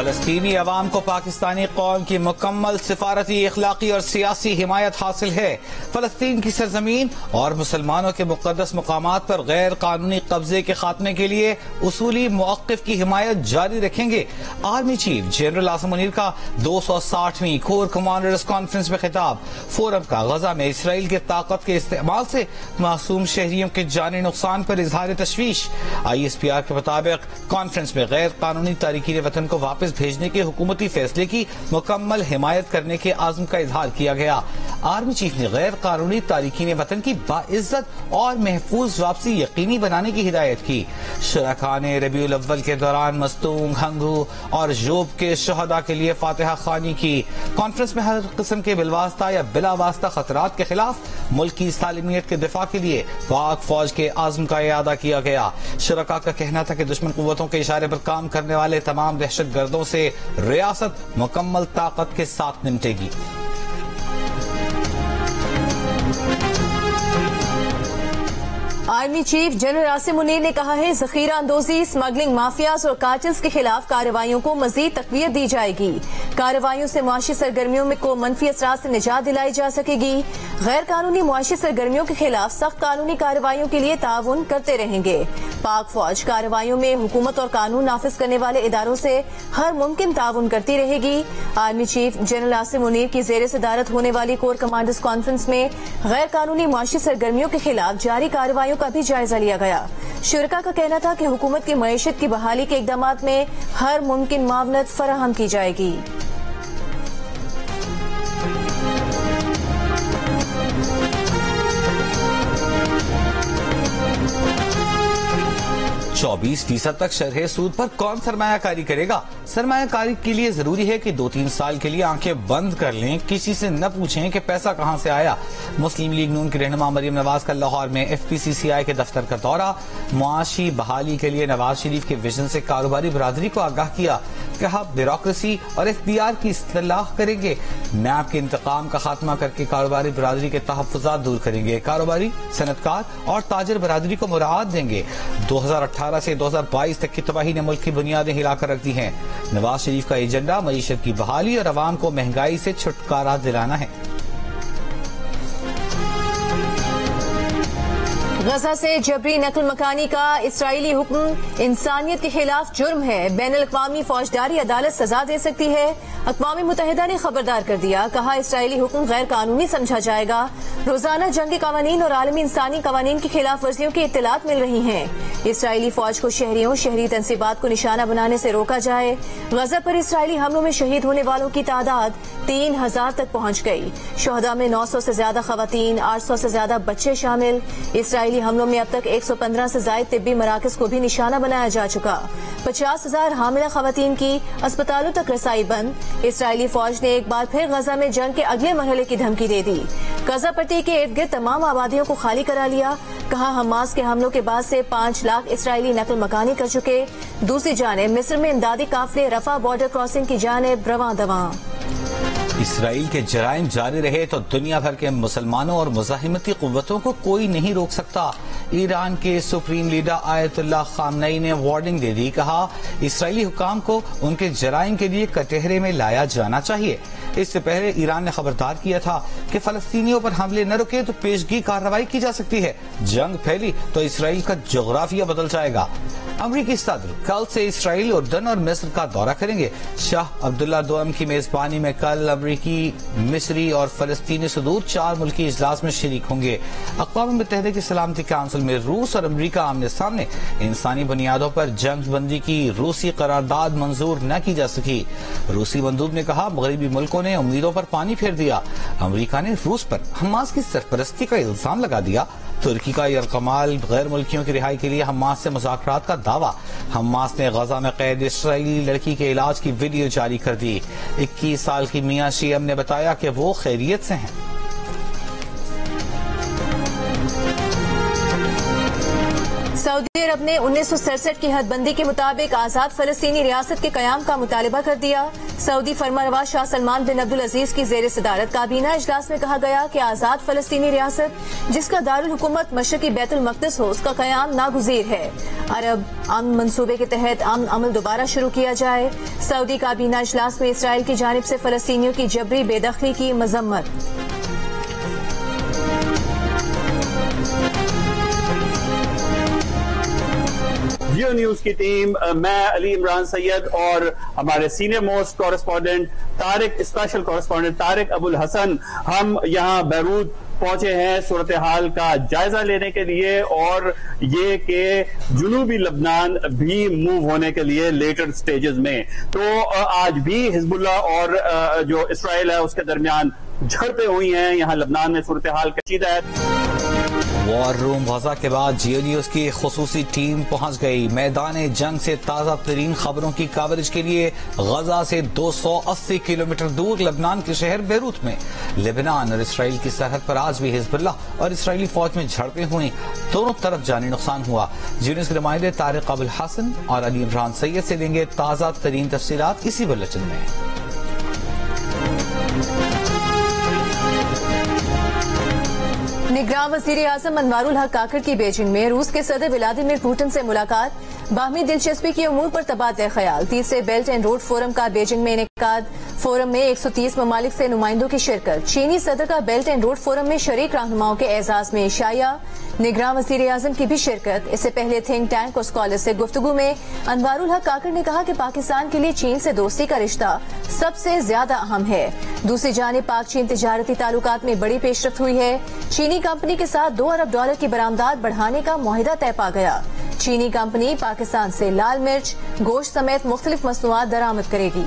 फलस्तीनी अवाम को पाकिस्तानी कौम की मुकम्मल सिफारती, अखलाकी और सियासी हिमायत हासिल है। फलस्तीन की सरजमीन और मुसलमानों के मुकद्दस मुकामात पर गैर कानूनी कब्जे के खात्मे के लिए उसूली मौक़िफ़ की हिमायत जारी रखेंगे। Army chief general Asim Munir का 260वीं कोर कमांडर्स कॉन्फ्रेंस में खिताब। फोरम का गजा में इसराइल की ताकत के इस्तेमाल से मासूम शहरियों के जानी नुकसान पर इजहार तशवीश। ISPR के मुताबिक कॉन्फ्रेंस में गैर कानूनी तारिकीन वतन को वापस भेजने के हुकूमती फैसले की मुकम्मल हिमायत करने के आज़म का इजहार किया गया। आर्मी चीफ ने गैर कानूनी तारिकीन वतन की बाइज्जत और महफूज वापसी यकीनी बनाने की हिदायत की। शुरका ने रबीउल अव्वल के दौरान मस्तूंग, हंगू और जोब के शहदा के लिए फातिहा खानी की। कॉन्फ्रेंस में हर किस्म के बिलवास्ता या बिला वास्ता खतरात के खिलाफ मुल्क की सालिमियत के दिफा के लिए पाक फौज के आज़म का इयादा किया गया। शुरका का कहना था कि दुश्मन कुव्वतों के इशारे पर काम करने वाले तमाम दहशतगर्दों से रियासत मुकम्मल ताकत के साथ निपटेगी। Army chief general Asim Munir ने कहा है, जखीरा अंदोजी, स्मगलिंग माफियाज और कार्टेल्स के खिलाफ कार्रवाइयों को मजीद तकवीत दी जाएगी। कार्रवाइयों से मुआशी सरगर्मियों को मनफी असरात से निजात दिलाई जा सकेगी। गैर कानूनी मुआशी सरगर्मियों के खिलाफ सख्त कानूनी कार्रवाइयों के लिए ताउन करते रहेंगे। पाक फौज कार्रवाइयों में हुकूमत और कानून नाफिज करने वाले इदारों से हर मुमकिन ताउन करती रहेगी। Army chief general Asim Munir की जेर सदारत होने वाली कोर कमांडर्स कॉन्फ्रेंस में गैर कानूनी मुआशी सरगर्मियों के खिलाफ जारी कार्रवाइयों का भी जायजा लिया गया। शुरका का कहना था कि हुकूमत की मईशत की बहाली के इक़दामात में हर मुमकिन मावनत फराहम की जाएगी। 24% तक शरह सूद पर कौन सरमायाकारी करेगा? सरमायाकारी के लिए जरूरी है कि 2-3 साल के लिए आंखें बंद कर लें, किसी से न पूछें कि पैसा कहां से आया। मुस्लिम लीग नून की रहनुमा मरियम नवाज का लाहौर में FPCCI के दफ्तर का दौरा। मुआशी बहाली के लिए नवाज शरीफ के विजन से कारोबारी बरादरी को आगाह किया। कहा, ब्यूरोक्रेसी और FDR की इस्लाह करेंगे। नैब के इंतकाम का खात्मा करके कारोबारी बरादरी के तहफ्फुजात दूर करेंगे। कारोबारी, सनतकार और ताजर बरादरी को मुराद देंगे। 2018 से 2022 तक की तबाही ने मुल्क की बुनियादें हिलाकर रख दी हैं। नवाज शरीफ का एजेंडा मईशत की बहाली और अवाम को महंगाई से छुटकारा दिलाना है। गजा से जबरी नकल मकानी का इसराइली हुक्म इंसानियत के खिलाफ जुर्म है। बैनुल अक़वामी फौजदारी अदालत सजा दे सकती है। अक़वाम मुत्तहिदा ने खबरदार कर दिया। कहा, इसराइली हुक्म गैर कानूनी समझा जाएगा। रोजाना जंगी कवानीन और आलमी इंसानी कवानीन की खिलाफ वर्जियों की इत्तलात मिल रही हैं। इसराइली फौज को शहरी तंसीबात को निशाना बनाने से रोका जाए। गजा पर इसराइली हमलों में शहीद होने वालों की तादाद 3000 तक पहुँच गई। शोहदा में 900 से ज्यादा खवातीन, 800 से ज्यादा बच्चे शामिल। इसराइली हमलों में अब तक 115 से ज्यादा तिब्बी मराकज को भी निशाना बनाया जा चुका। 50,000 हामिला खवातीन की अस्पतालों तक रसाई बंद। इसराइली फौज ने एक बार फिर गजा में जंग के अगले मरहले की धमकी दे दी। गजा पट्टी के इर्द गिर्द तमाम आबादियों को खाली करा लिया। कहा, हमास के हमलों के बाद से 5 लाख इसराइली नकल मकानी कर चुके। दूसरी जानिब मिस्र में इमदादी काफिले रफा बॉर्डर क्रॉसिंग की जानिब रवां दवां। इसराइल के जराइम जारी रहे तो दुनिया भर के मुसलमानों और मुजाहिमती कुव्वतों को कोई नहीं रोक सकता। ईरान के सुप्रीम लीडर आयतुल्लाह खामनई ने वार्निंग दे दी। कहा, इसराइली हुकाम को उनके जराइम के लिए कटहरे में लाया जाना चाहिए। इससे पहले ईरान ने खबरदार किया था कि फलस्तीनियों पर हमले न रुके तो पेशगी कार्रवाई की जा सकती है। जंग फैली तो इसराइल का जोग्राफिया बदल जाएगा। अमरीकी सदर कल से इसराइल, उर्दन और मिस्र का दौरा करेंगे। शाह अब्दुल्ला दोम की मेजबानी में कल अमरीकी, मिस्री और फलस्तीनी सदूर 4 मुल्की इजलास में शरीक होंगे। अक़वाम मुत्तहिदा की सलामती काउंसिल में रूस और अमरीका आमने सामने। इंसानी बुनियादों पर जंग बंदी की रूसी करारदाद मंजूर न की जा सकी। रूसी मंदूब ने कहा, मगरबी मुल्कों ने उम्मीदों पर पानी फेर दिया। अमरीका ने रूस पर हमास की सरपरस्ती का इल्जाम लगा दिया। तुर्की का यरकमाल गैर मुल्कियों की रिहाई के लिए हमास से मुज़ाकरात का दावा। हमास ने गजा में कैद इसराइली लड़की के इलाज की वीडियो जारी कर दी। 21 साल की मियां शीयम ने बताया कि वो खैरियत से हैं। सऊदी अरब ने 1967 की हदबंदी के मुताबिक आजाद फलस्तीनी रियासत के कयाम का मुतालबा कर दिया। सऊदी फरमानरवा शाह सलमान बिन अब्दुल अजीज की जेर सदारत काबीना इजलास में कहा गया कि आजाद फलस्तीनी रियासत जिसका दारुल हुकूमत मशरकी बैतुल मक़दिस हो उसका कयाम नागुज़ीर है। अरब अमन मंसूबे के तहत अमन अमल दोबारा शुरू किया जाए। सऊदी काबीना इजलास में इसराइल की जानिब से फलस्तीनियों की जबरी बेदखली की मजम्मत। जियो न्यूज की टीम, मैं अली इमरान सैयद और हमारे senior most correspondent special correspondent Tariq Abul Hasan, हम यहाँ बैरूत पहुंचे हैं सूरत हाल का जायजा लेने के लिए और ये कि जुनूबी लबनान भी मूव होने के लिए लेटर स्टेजेस में। तो आज भी हिजबुल्लाह और जो इसराइल है उसके दरमियान झड़पें हुई हैं। यहाँ लबनान में सूरत हाल कशीदा है। वॉर रूम गजा के बाद जियो न्यूज की खुसूसी टीम पहुंच गई। मैदान जंग से ताजा तरीन खबरों की कवरेज के लिए गजा से 280 किलोमीटर दूर लबनान के शहर बैरूत में लेबनान और इसराइल की सरहद पर आज भी हिजबुल्लाह और इसराइली फौज में झड़पें हुई। दोनों तरफ जानी नुकसान हुआ। जियो न्यूज के नुमाइंदे तारिक अबुल हसन और अली इमरान सैयद से देंगे ताजा तरीन तफसीलात इसी बुलेटिन में। निगरां वज़ीर आज़म अनवारुल हक काकड़ की बीजिंग में रूस के सदर व्लादिमीर पुतिन से मुलाकात। बाहमी दिलचस्पी के उमूर पर तबादला ख्याल। तीसरे बेल्ट एंड रोड फोरम का बीजिंग में इनेकाद। फोरम में 130 ममालिक से नुमाइंदों की शिरकत। चीनी सदर का बेल्ट एंड रोड फोरम में शरीक रहनुमाओं के एजाज में शाया। निगरां वज़ीर आज़म की भी शिरकत। इससे पहले थिंक टैंक और स्कॉलर से गुफ्तगू में अनवारुल हक काकड़ ने कहा कि पाकिस्तान के लिए चीन से दोस्ती का रिश्ता सबसे ज्यादा अहम है। दूसरी जानिब पाक चीन तिजारती ताल्लुकात में बड़ी पेशरफ्त हुई है। चीनी कंपनी के साथ $2 अरब की बरामदात बढ़ाने का मुआहिदा तय पा गया। चीनी कंपनी पाकिस्तान से लाल मिर्च, गोश्त समेत मुख्तलिफ मसनूआत दरामद करेगी।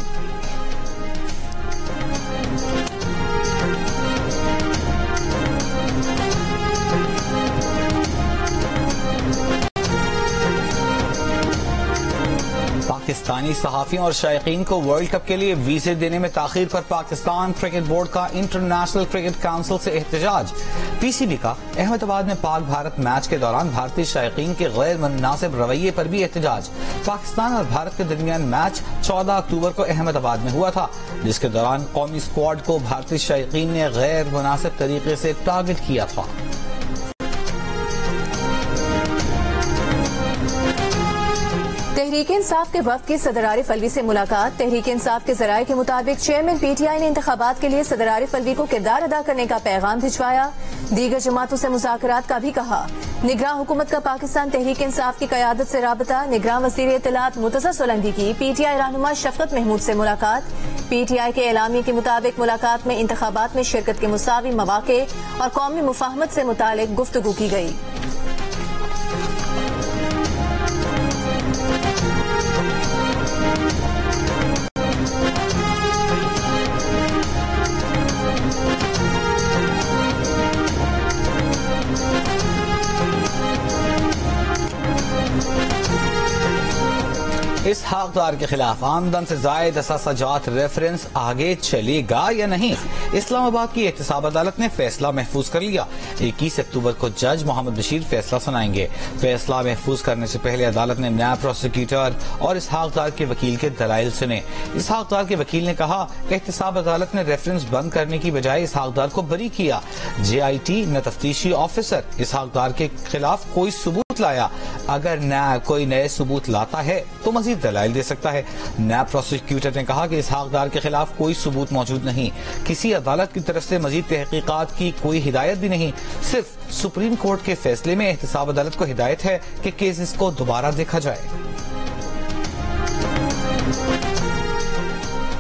पाकिस्तानी सहाफियों और शायकीन को वर्ल्ड कप के लिए वीजे देने में ताखीर पर पाकिस्तान क्रिकेट बोर्ड का इंटरनेशनल क्रिकेट काउंसिल से एहतजाज। पीसीबी का अहमदाबाद में पाक भारत मैच के दौरान भारतीय शायकीन के गैर मुनासिब रवैये पर भी एहतजाज। पाकिस्तान और भारत के दरमियान मैच 14 अक्टूबर को अहमदाबाद में हुआ था, जिसके दौरान कौमी स्क्वाड को भारतीय शायकीन ने गैर मुनासिब तरीके से टारगेट किया था। तहरीक इंसाफ के वफ्द की सदर आरिफ अलवी से मुलाकात। तहरीक इंसाफ के जराये के मुताबिक चेयरमैन पीटीआई ने इंतखाबात के लिए सदर आरिफ अलवी को किरदार अदा करने का पैगाम भिजवाया। दीगर जमातों से मुज़ाकरात का भी कहा। निगरां हुकूमत का पाकिस्तान तहरीक इंसाफ की क़यादत से राबता। निगरां वज़ीर इत्तलात मुर्तज़ा सोलंकी की पीटीआई रहनुमा शफकत महमूद से मुलाकात। पीटीआई के एलामिये के मुताबिक मुलाकात में इंतखाबात में शिरकत के मुसावी मवाक़े और कौमी मुफाहमत से मुतालिक गुफ्तगू की गई। इसहाक डार के खिलाफ आमदन से जायद असासाजात रेफरेंस आगे चलेगा या नहीं। इस्लामाबाद की एहतसाब अदालत ने फैसला महफूज कर लिया। 21 अक्टूबर को जज मोहम्मद बशीर फैसला सुनाएंगे। फैसला महफूज करने से पहले अदालत ने नायब प्रोसिक्यूटर और इसहाक डार के वकील के दलाइल सुने। इसहाक डार के वकील ने कहा कि एहतसाब अदालत ने रेफरेंस बंद करने की बजाय इसहाक डार को बरी किया। JIT न तफ्तीशी ऑफिसर इसहाक डार के खिलाफ कोई सबूत लाया। अगर नायब कोई नए सबूत लाता है तो मजीद दलाइल दे सकता है। नायब प्रोसिक्यूटर ने कहा कि इसहाक डार के खिलाफ कोई सबूत मौजूद नहीं। किसी अदालत की तरफ से मजीद तहकीकात की कोई हिदायत भी नहीं। सिर्फ सुप्रीम कोर्ट के फैसले में एहतसाब अदालत को हिदायत है कि केसेस को दोबारा देखा जाए।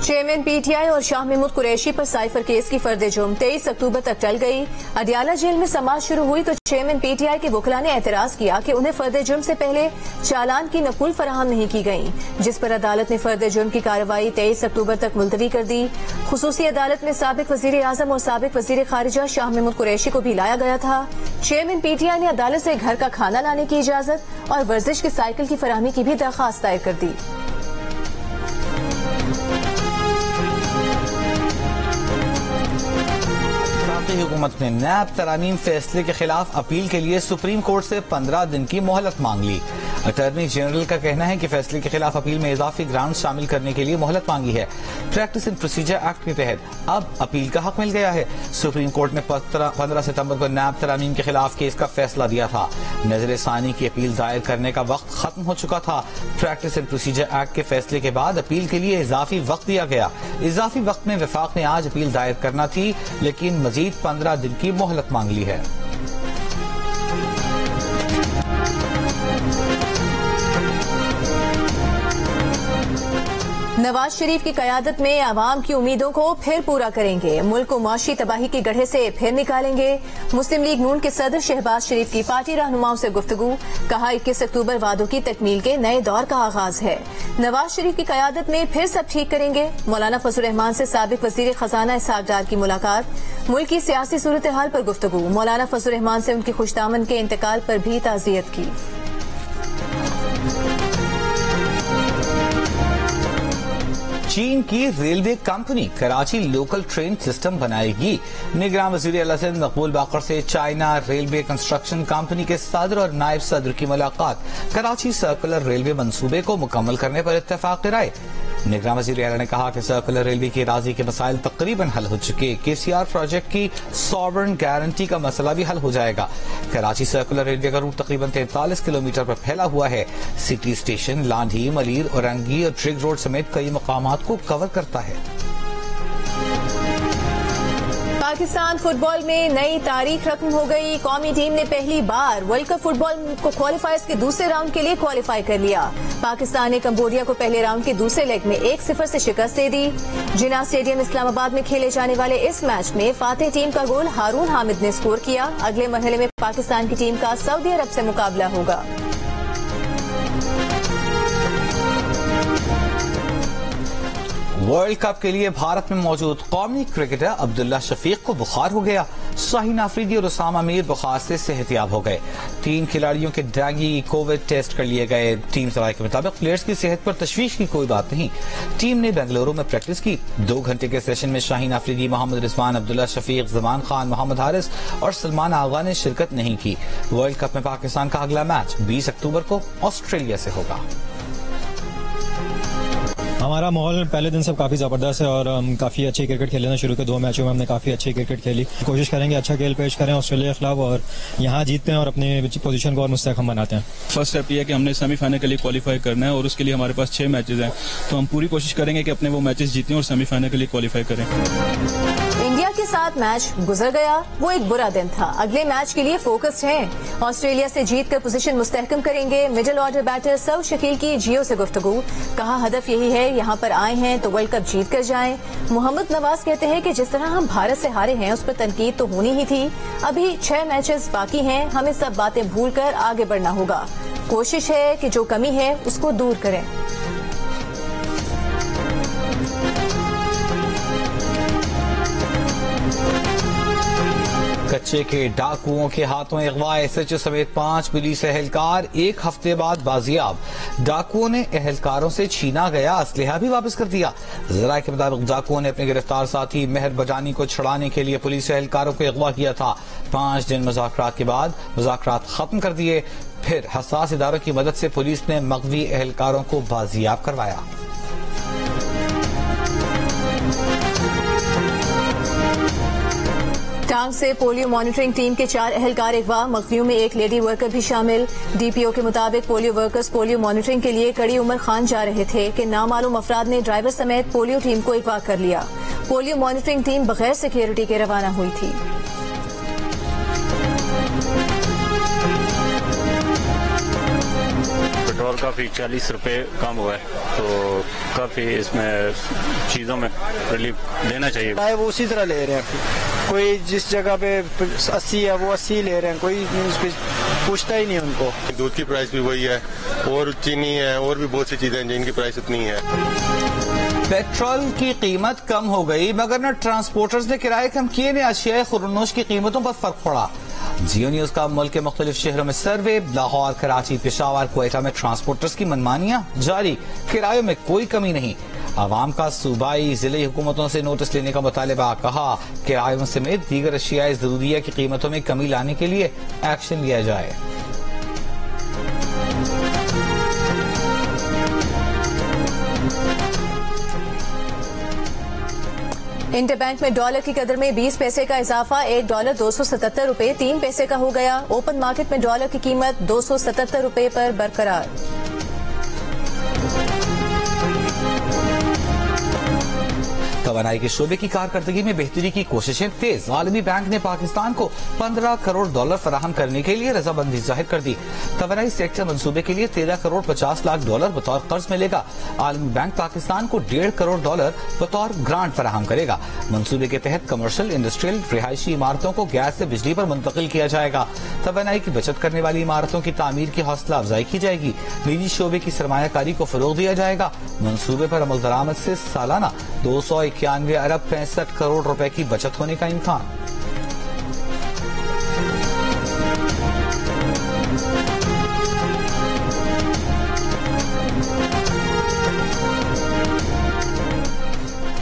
चेयरमैन पीटीआई और शाह महमूद कुरैशी पर साइफर केस की फर्द जुर्म 23 अक्टूबर तक टल गई। अदियाला जेल में समाअत शुरू हुई तो चेयरमैन पीटीआई के वकला ने एतराज किया कि उन्हें फर्द जुर्म से पहले चालान की नकुल फराहम नहीं की गई, जिस पर अदालत ने फर्द जुर्म की कार्रवाई 23 अक्टूबर तक मुलतवी कर दी। खुसूसी अदालत में साबिक वजीर आजम और साबिक वजीर खारिजा शाह महमूद कुरैशी को भी लाया गया था। चेयरमैन पीटीआई ने अदालत से घर का खाना लाने की इजाजत और वर्जिश की साइकिल की फराहमी की भी दरखास्त दायर कर दी। वफाकी हुकूमत ने नैब तरामीम फैसले के खिलाफ अपील के लिए सुप्रीम कोर्ट से 15 दिन की मोहलत मांग ली। अटॉर्नी जनरल का कहना है कि फैसले के खिलाफ अपील में इजाफी ग्राउंड शामिल करने के लिए मोहलत मांगी है। प्रैक्टिस एंड प्रोसीजर एक्ट के तहत अब अपील का हक मिल गया है। सुप्रीम कोर्ट ने 15 सितंबर को नैब तरामीम के खिलाफ केस का फैसला दिया था। नजर सानी की अपील दायर करने का वक्त खत्म हो चुका था। प्रैक्टिस एंड प्रोसीजर एक्ट के फैसले के बाद अपील के लिए इजाफी वक्त दिया गया। इजाफी वक्त में वफाक ने आज अपील दायर करना थी, लेकिन मजीद 15 दिन की मोहलत मांग ली है। नवाज शरीफ की क़यादत में आवाम की उम्मीदों को फिर पूरा करेंगे, मुल्क को माशी तबाही के गड्ढे से फिर निकालेंगे। मुस्लिम लीग नून के सदर शहबाज शरीफ की पार्टी रहनुमाओं से गुफ्तगू, कहा 21 अक्टूबर वादों की तकमील के नए दौर का आगाज है। नवाज शरीफ की क़यादत में फिर सब ठीक करेंगे। मौलाना फजल रहमान से साबिक वजीर खजाना इसहाक डार की मुलाकात, मुल्क की सियासी सूरत हाल पर गुफ्तगू। मौलाना फजल रहमान से उनकी खुशदामन के इंतकाल पर भी ताज़ियत की। चीन की railway company Karachi local train system बनाएगी। निगरान वज़ीर आला सिंध मकबूल बाकर से चाइना रेलवे कंस्ट्रक्शन कंपनी के सदर और नायब सदर की मुलाकात, कराची सर्कुलर रेलवे मंसूबे को मुकम्मल करने पर इत्तेफाक राय। निगरान वज़ीर आला ने कहा कि सर्कुलर रेलवे की राजी के मसाइल तकरीबन हल हो चुके। KCR प्रोजेक्ट की सॉवरन गारंटी का मसला भी हल हो जाएगा। कराची सर्कुलर रेलवे का रूट तकरीबन 43 किलोमीटर पर फैला हुआ है। सिटी स्टेशन, लांढी, मलीर, औरंगी और ट्रिग रोड समेत कई मकामात को कवर करता है। पाकिस्तान फुटबॉल में नई तारीख रकम हो गई। कौमी टीम ने पहली बार वर्ल्ड कप फुटबॉल को क्वालिफायर्स के दूसरे राउंड के लिए क्वालिफाई कर लिया। पाकिस्तान ने कंबोडिया को पहले राउंड के दूसरे लेग में 1-0 से शिकस्त दे दी। जिन्ना स्टेडियम इस्लामाबाद में खेले जाने वाले इस मैच में फातेह टीम का गोल हारून हामिद ने स्कोर किया। अगले मरहले में पाकिस्तान की टीम का सऊदी अरब से मुकाबला होगा। वर्ल्ड कप के लिए भारत में मौजूद कौमी क्रिकेटर अब्दुल्ला शफीक को बुखार हो गया। शाहीन आफरीदी और उसामा मीर बुखार से सेहतियाब हो गए। 3 खिलाड़ियों के डेंगू कोविड टेस्ट कर लिए गए। टीम सराय के मुताबिक प्लेयर्स की सेहत पर तशवीश की कोई बात नहीं। टीम ने बेंगलुरु में प्रैक्टिस की। 2 घंटे के सेशन में शाहीन आफरीदी, मोहम्मद रिजवान, अब्दुल्ला शफीक, जमान खान, मोहम्मद हारिस और सलमान आगा ने शिरकत नहीं की। वर्ल्ड कप में पाकिस्तान का अगला मैच 20 अक्टूबर को ऑस्ट्रेलिया से होगा। हमारा माहौल पहले दिन से काफ़ी ज़बरदस्त है और हम काफ़ी अच्छी क्रिकेट खेलना शुरू के 2 मैचों में हमने काफ़ी अच्छी क्रिकेट खेली। कोशिश करेंगे अच्छा खेल पेश करें ऑस्ट्रेलिया के खिलाफ और यहाँ जीतते हैं और अपनी पोजीशन को और मुस्तहकम बनाते हैं। फर्स्ट स्टेप ये है कि हमने सेमीफाइनल के लिए क्वालिफाई करना है और उसके लिए हमारे पास 6 मैचेस हैं, तो हम पूरी कोशिश करेंगे कि अपने वो मैचेस जीतें और सेमीफाइनल के लिए क्वालिफाई करें। इंडिया के साथ मैच गुजर गया, वो एक बुरा दिन था। अगले मैच के लिए फोकस्ड हैं। ऑस्ट्रेलिया से जीतकर पोजीशन मुस्तहकम करेंगे। Middle order batter Saud Shakeel की जियो से गुफ्तगू, कहा हदफ यही है, यहाँ पर आए हैं तो वर्ल्ड कप जीत कर जाएं। मोहम्मद नवाज कहते हैं कि जिस तरह हम भारत से हारे हैं उस पर तनकीद तो होनी ही थी। अभी 6 मैचेस बाकी हैं, हमें सब बातें भूलकर आगे बढ़ना होगा। कोशिश है कि जो कमी है उसको दूर करें। कच्चे के डाकुओं के हाथों अगवा, SHO समेत 5 पुलिस एहलकार 1 हफ्ते बाद बाजियाब। डाकुओं ने एहलकारों से छीना गया असलहा भी वापस कर दिया। जराये के मुताबिक डाकुओं ने अपने गिरफ्तार साथी मेहर बजानी को छुड़ाने के लिए पुलिस एहलकारों को अगवा किया था। 5 दिन मुज़ाकरात के बाद मुज़ाकरात खत्म कर दिए। फिर हसास इदारों की मदद से पुलिस ने मगवी एहलकारों को बाजियाब करवाया। टांग से पोलियो मॉनिटरिंग टीम के 4 एहलकार अगवा, मगवियों में 1 लेडी वर्कर भी शामिल। DPO के मुताबिक पोलियो वर्कर्स पोलियो मॉनिटरिंग के लिए कड़ी उमर खान जा रहे थे कि नामालूम अफराद ने ड्राइवर समेत पोलियो टीम को अगवा कर लिया। पोलियो मॉनिटरिंग टीम बगैर सिक्योरिटी के रवाना हुई थी। पेट्रोल काफ़ी 40 रुपए कम हुआ है, तो काफ़ी इसमें चीज़ों में रिलीफ देना चाहिए। चाहे वो उसी तरह ले रहे हैं, कोई जिस जगह पे 80 है वो 80 ले रहे हैं, कोई पूछता ही नहीं उनको। दूध की प्राइस भी वही है और चीनी है और भी बहुत सी चीजें हैं जिनकी प्राइस उतनी है। पेट्रोल की कीमत कम हो गई मगर न ट्रांसपोर्टर्स ने किराए कम किए न अशिया खुर्नोश की कीमतों पर फर्क पड़ा। जियो न्यूज का मुल्क के मुख्तलिफ शहरों में सर्वे, लाहौर, कराची, पेशावर, क्वेटा में ट्रांसपोर्टर्स की मनमानियां जारी, किरायों में कोई कमी नहीं। आवाम का सूबाई जिले हुकूमतों से नोटिस लेने का मुतालबा। कहा किरायों समेत दीगर अशियाए ज़रूरिया की कीमतों में कमी लाने के लिए एक्शन लिया जाए। इंटरबैंक में डॉलर की कदर में 20 पैसे का इजाफा। $1 277 रुपए 3 पैसे का हो गया। ओपन मार्केट में डॉलर की कीमत 277 रुपए पर बरकरार। तवानाई के शोबे की कारकर्दगी में बेहतरी की कोशिशें तेज। आलमी बैंक ने पाकिस्तान को $15 करोड़ फराहम करने के लिए रजामंदी जाहिर कर दी। तवानाई सेक्टर मंसूबे के लिए $13 करोड़ 50 लाख बतौर कर्ज मिलेगा। आलमी बैंक पाकिस्तान को $1.5 करोड़ बतौर ग्रांट फराहम करेगा। मंसूबे के तहत कमर्शियल, इंडस्ट्रियल, रिहायशी इमारतों को गैस से बिजली पर मुंतकिल किया जाएगा। तवानाई की बचत करने वाली इमारतों की तामीर की हौसला अफजाई की जाएगी। निजी शोबे की सरमायाकारी को फरोग दिया जाएगा। मंसूबे पर अमल दरामद से सालाना 291 अरब 65 करोड़ रुपए की बचत होने का इम्कान।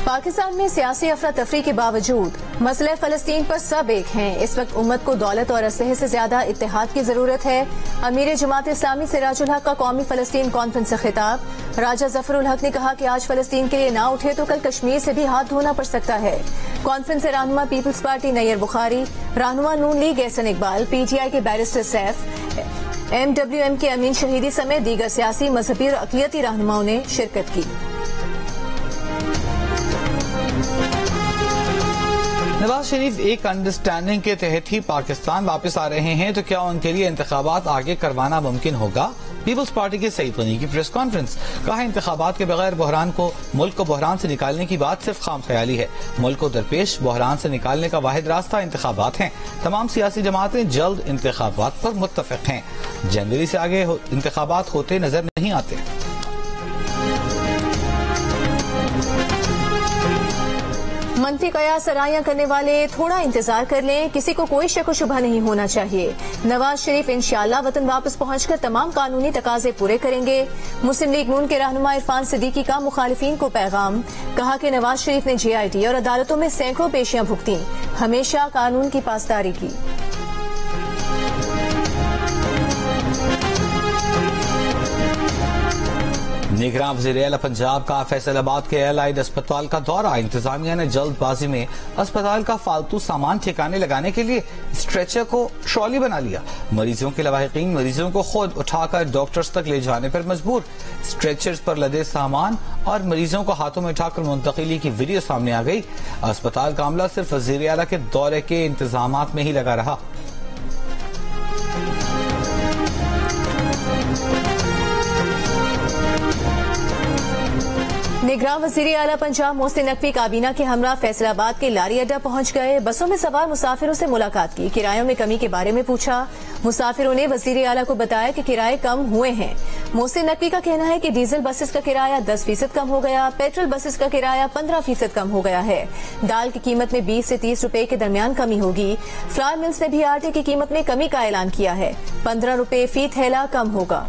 पाकिस्तान में सियासी अफरा तफरी के बावजूद मसले फलस्तीन पर सब एक हैं। इस वक्त उम्मत को दौलत और असलहे से ज्यादा इत्तेहाद की जरूरत है। अमीर जमात इस्लामी सिराजुल हक का कौमी फलस्तीन कॉन्फ्रेंस से खिताब। राजा जफरुल हक ने कहा कि आज फलस्तीन के लिए ना उठे तो कल कश्मीर से भी हाथ धोना पड़ सकता है। कॉन्फ्रेंस से रहनुमा पीपल्स पार्टी नैयर बुखारी, रहनुमा नून लीग एहसन इकबाल, PTI के बैरिस्टर सैफ, MWM के अमीन शहीदी समेत दीगर सियासी, मजहबी और अक़लियती रहनुमाओं ने शिरकत की। नवाज शरीफ एक अंडरस्टैंडिंग के तहत ही पाकिस्तान वापस आ रहे हैं, तो क्या उनके लिए इंतखाबात आगे करवाना मुमकिन होगा? पीपल्स पार्टी के सईद गनी की प्रेस कॉन्फ्रेंस। कहा इंतखाबात के बगैर मुल्क को बहरान से निकालने की बात सिर्फ खाम ख्याली है। मुल्क को दरपेश बहरान से निकालने का वाहिद रास्ता इंतखाबात हैं। तमाम सियासी जमातें जल्द इंतखाबात पर मुत्तफिक हैं। जनवरी से आगे इंतखाबात होते नजर नहीं आते। मंत्री कयास सराहियां करने वाले थोड़ा इंतजार कर लें, किसी को कोई शक व शुबा नहीं होना चाहिए। नवाज शरीफ इंशाअल्लाह वतन वापस पहुंचकर तमाम कानूनी तकाजे पूरे करेंगे। मुस्लिम लीग नून के रहनुमा इरफान सिद्दीकी का मुखालिफिन को पैगाम। कहा कि नवाज शरीफ ने JIT और अदालतों में सैकड़ों पेशियां भुगती, हमेशा कानून की पासदारी की। निगरान वज़ीर आला पंजाब का फैसलाबाद के एलाइड अस्पताल का दौरा। इंतजामिया ने जल्दबाजी में अस्पताल का फालतू सामान ठिकाने लगाने के लिए स्ट्रेचर को ट्रॉली बना लिया। मरीजों के लवाहिकीन मरीजों को खुद उठाकर डॉक्टर्स तक ले जाने पर मजबूर। स्ट्रेचर्स पर लदे सामान और मरीजों को हाथों में उठाकर मुंतकिली की वीडियो सामने आ गई। अस्पताल का अमला सिर्फ वज़ीर आला के दौरे के इंतजामात में ही लगा रहा। निगरान वज़ीर आला पंजाब मोहसिन नकवी काबीना के हमरा फैसलाबाद के लारी अड्डा पहुंच गए। बसों में सवार मुसाफिरों से मुलाकात की, किरायों में कमी के बारे में पूछा। मुसाफिरों ने वज़ीर आला को बताया कि किराए कम हुए हैं। मोहसिन नकवी का कहना है कि डीजल बसेस का किराया 10% कम हो गया, पेट्रोल बसेस का किराया 15% कम हो गया है। दाल की कीमत में 20 से 30 रुपए के दरमियान कमी होगी। फ्लावर मिल्स ने भी आटे की कीमत में कमी का ऐलान किया है, 15 रुपए फी थैला कम होगा।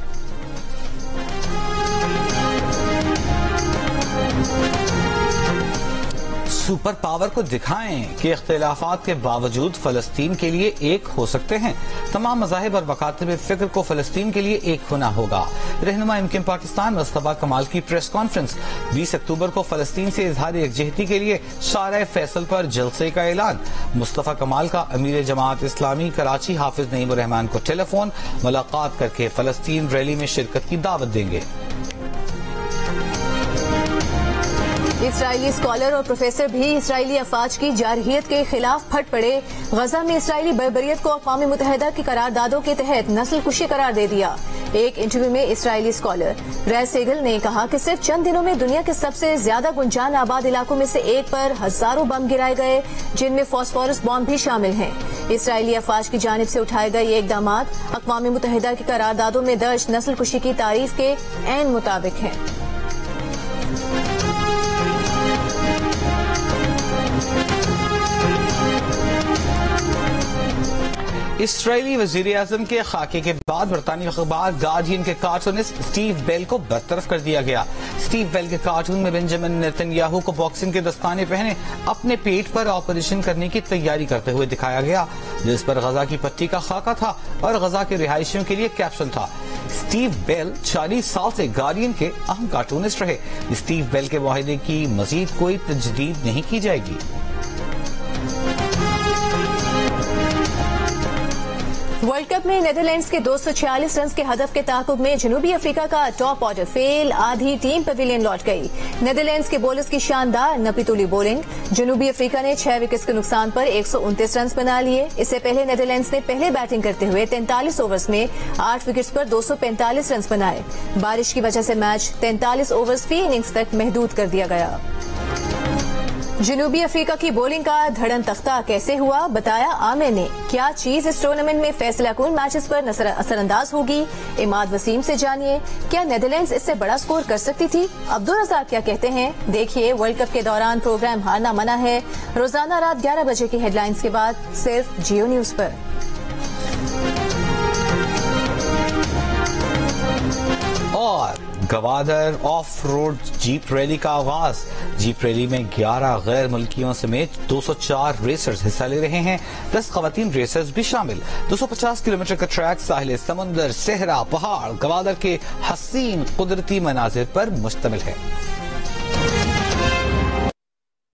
सुपर पावर को दिखाएं कि इख्तिलाफात के बावजूद फलस्तीन के लिए एक हो सकते हैं। तमाम मज़ाहिब और मकातब फिक्र को फलस्तीन के लिए एक होना होगा। रहनुमा इमकिन पाकिस्तान मुस्तफा कमाल की प्रेस कॉन्फ्रेंस। 20 अक्टूबर को फलस्तीन से इजहार यकजहती के लिए शारा फैसल पर जलसे का ऐलान। मुस्तफा कमाल का अमीर जमात इस्लामी कराची हाफिज नईम रहमान को टेलीफोन। मुलाकात करके फलस्तीन रैली में शिरकत की दावत देंगे। इसराइली स्कॉलर और प्रोफेसर भी इसराइली अफवाज की जारहियत के खिलाफ फट पड़े। गजा में इसराइली बर्बरियत को अक़वाम मुत्तहिदा की करारदादों के तहत नस्ल कुशी करार दे दिया। एक इंटरव्यू में इसराइली स्कॉलर रे सेगल ने कहा कि सिर्फ चंद दिनों में दुनिया के सबसे ज्यादा गुंजान आबाद इलाकों में से एक पर हजारों बम गिराए गए, जिनमें फॉस्फोरस बॉम्ब भी शामिल हैं। इसराइली अफवाज की जानिब से उठाए गए ये इक़दाम अक़वाम मुत्तहिदा की करारदादों में दर्ज नस्ल कुशी की तारीफ के ऐन मुताबिक हैं। इसराइली वज़ीर-ए-आज़म के खाके के बाद बरतानी अखबार गार्डियन के कार्टूनिस्ट स्टीव बेल को बरतरफ कर दिया गया। स्टीव बेल के कार्टून में बेंजामिन नेतन्याहू को बॉक्सिंग के दस्ताने पहने अपने पेट पर ऑपरेशन करने की तैयारी करते हुए दिखाया गया, जिस पर गजा की पट्टी का खाका था और गजा के रिहायशियों के लिए कैप्शन था। स्टीव बेल 40 साल से गार्डियन के अहम कार्टूनिस्ट रहे। स्टीव बेल के मुआहदे की मजीद कोई तजदीद नहीं की जाएगी। वर्ल्ड कप में नीदरलैंड्स के 246 रन के हदफ के ताकुब में जनूबी अफ्रीका का टॉप ऑर्डर फेल, आधी टीम पवेलियन लौट गई। नीदरलैंड्स के बॉलर्स की शानदार नपीतुली बॉलिंग, जनूबी अफ्रीका ने 6 विकेट्स के नुकसान पर 129 रन बना लिए। इससे पहले नीदरलैंड्स ने पहले बैटिंग करते हुए 43 ओवर्स में 8 विकेट्स पर 245 रन बनाए। बारिश की वजह से मैच 43 ओवर्स फी इनिंग्स तक महदूद कर दिया गया। जनूबी अफ्रीका की बॉलिंग का धड़न तख्ता कैसे हुआ, बताया आमिर ने। क्या चीज इस टूर्नामेंट में फैसला कुन मैचेस पर असरअंदाज होगी, इमाद वसीम से जानिए। क्या नीदरलैंड्स इससे बड़ा स्कोर कर सकती थी, अब्दुल रज़ाक क्या कहते हैं, देखिए। वर्ल्ड कप के दौरान प्रोग्राम हारना मना है, रोजाना रात 11 बजे की हेडलाइंस के बाद सिर्फ जियो न्यूज पर। और Gwadar of road jeep rally का आगाज। जीप रैली में 11 गैर मुल्कियों समेत 204 रेसर्स हिस्सा ले रहे हैं। 10 खवातीन रेसर्स भी शामिल। 250 किलोमीटर का ट्रैक साहिल समुंदर, सहरा, पहाड़, गवादर के हसीन कुदरती मनाजिर पर मुश्तमिल है।